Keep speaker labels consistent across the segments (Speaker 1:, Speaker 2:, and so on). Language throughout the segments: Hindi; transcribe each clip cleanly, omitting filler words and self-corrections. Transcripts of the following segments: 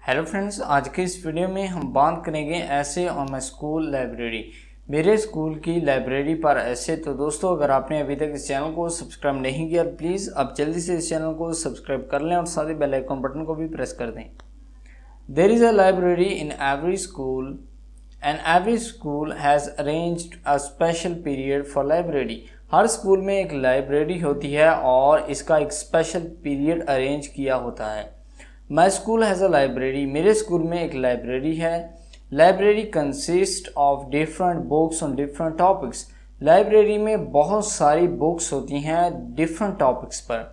Speaker 1: हेलो फ्रेंड्स, आज के इस वीडियो में हम बात करेंगे ऐसे ऑन माई स्कूल लाइब्रेरी, मेरे स्कूल की लाइब्रेरी पर ऐसे। तो दोस्तों, अगर आपने अभी तक इस चैनल को सब्सक्राइब नहीं किया प्लीज़ अब जल्दी से इस चैनल को सब्सक्राइब कर लें और साथ ही बेल आइकन बटन को भी प्रेस कर दें। There is a library in every school and every school has arranged a special period for library. हर स्कूल में एक लाइब्रेरी होती है और इसका एक स्पेशल पीरियड अरेंज किया होता है। My school has a library, मेरे स्कूल में एक लाइब्रेरी है। Library consist of different books on different topics. Library में बहुत सारी बुक्स होती हैं डिफरेंट टॉपिक्स पर।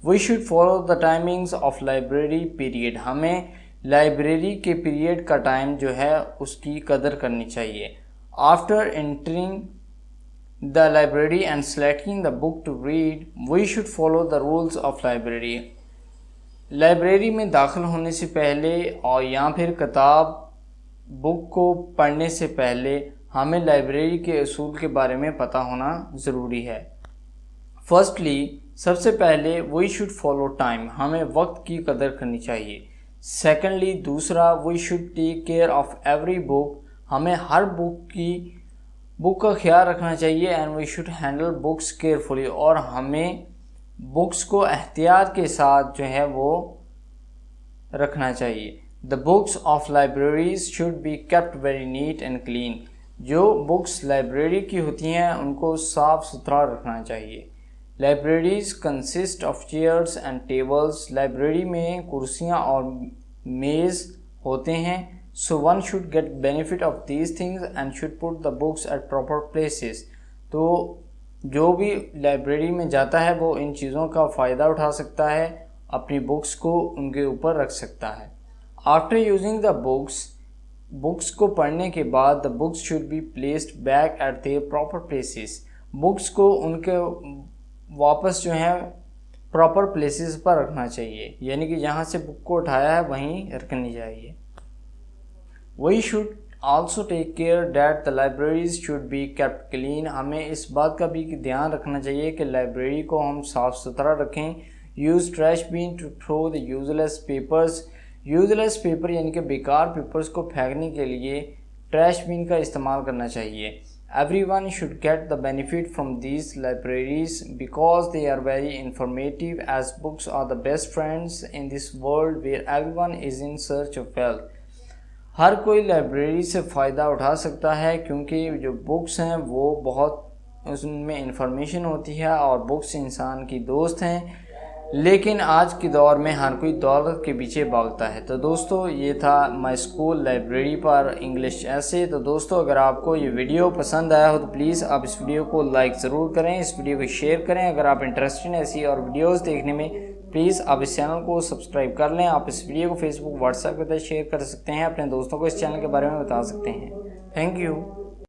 Speaker 1: We should follow the timings of library period, हमें लाइब्रेरी के पीरियड का टाइम जो है उसकी कदर करनी चाहिए। After entering the library and selecting the book to read we should follow the rules of library. Library में दाखिल होने से पहले और या फिर किताब बुक को पढ़ने से पहले हमें लाइब्रेरी के असूल के बारे में पता होना ज़रूरी है। फर्स्टली, सबसे पहले वी शुड फॉलो टाइम, हमें वक्त की कदर करनी चाहिए। सेकेंडली, दूसरा, we should take care of every book, हमें हर बुक का ख्याल रखना चाहिए। And we should handle books carefully, और हमें बुक्स को एहतियात के साथ जो है वो रखना चाहिए। The books of libraries should be kept very neat and clean, जो बुक्स लाइब्रेरी की होती हैं उनको साफ़ सुथरा रखना चाहिए। Libraries consist of chairs and tables, library में कुर्सियाँ और मेज़ होते हैं। So one should get benefit of these things and should put the books at proper places. तो जो भी लाइब्रेरी में जाता है वो इन चीज़ों का फ़ायदा उठा सकता है, अपनी बुक्स को उनके ऊपर रख सकता है। आफ्टर यूजिंग द बुक्स को पढ़ने के बाद the books should be placed back at there proper places, books को उनके वापस जो है प्रॉपर प्लेसेस पर रखना चाहिए, यानी कि जहाँ से बुक को उठाया है वहीं रखनी चाहिए। We should also take care that the libraries should be kept clean, हमें इस बात का भी ध्यान रखना चाहिए कि लाइब्रेरी को हम साफ़ सुथरा रखें। use trash bin to throw the useless papers, useless paper यानी कि बेकार पेपर्स को फेंकने के लिए ट्रैश बिन का इस्तेमाल करना चाहिए। everyone should get the benefit from these libraries because they are very informative, as books are the best friends in this world where everyone is in search of wealth। हर कोई लाइब्रेरी से फ़ायदा उठा सकता है क्योंकि जो बुक्स हैं वो बहुत उसमें इंफॉर्मेशन होती है और बुक्स इंसान की दोस्त हैं, लेकिन आज के दौर में हर कोई दौलत के पीछे भागता है। तो दोस्तों, ये था माई स्कूल लाइब्रेरी पर इंग्लिश ऐसे। तो दोस्तों, अगर आपको ये वीडियो पसंद आया हो तो प्लीज़ आप इस वीडियो को लाइक ज़रूर करें, इस वीडियो को शेयर करें। अगर आप इंटरेस्टेड हैं ऐसी और वीडियोस देखने में प्लीज़ आप इस चैनल को सब्सक्राइब कर लें। आप इस वीडियो को फेसबुक व्हाट्सएप पर शेयर कर सकते हैं, अपने दोस्तों को इस चैनल के बारे में बता सकते हैं। Thank you.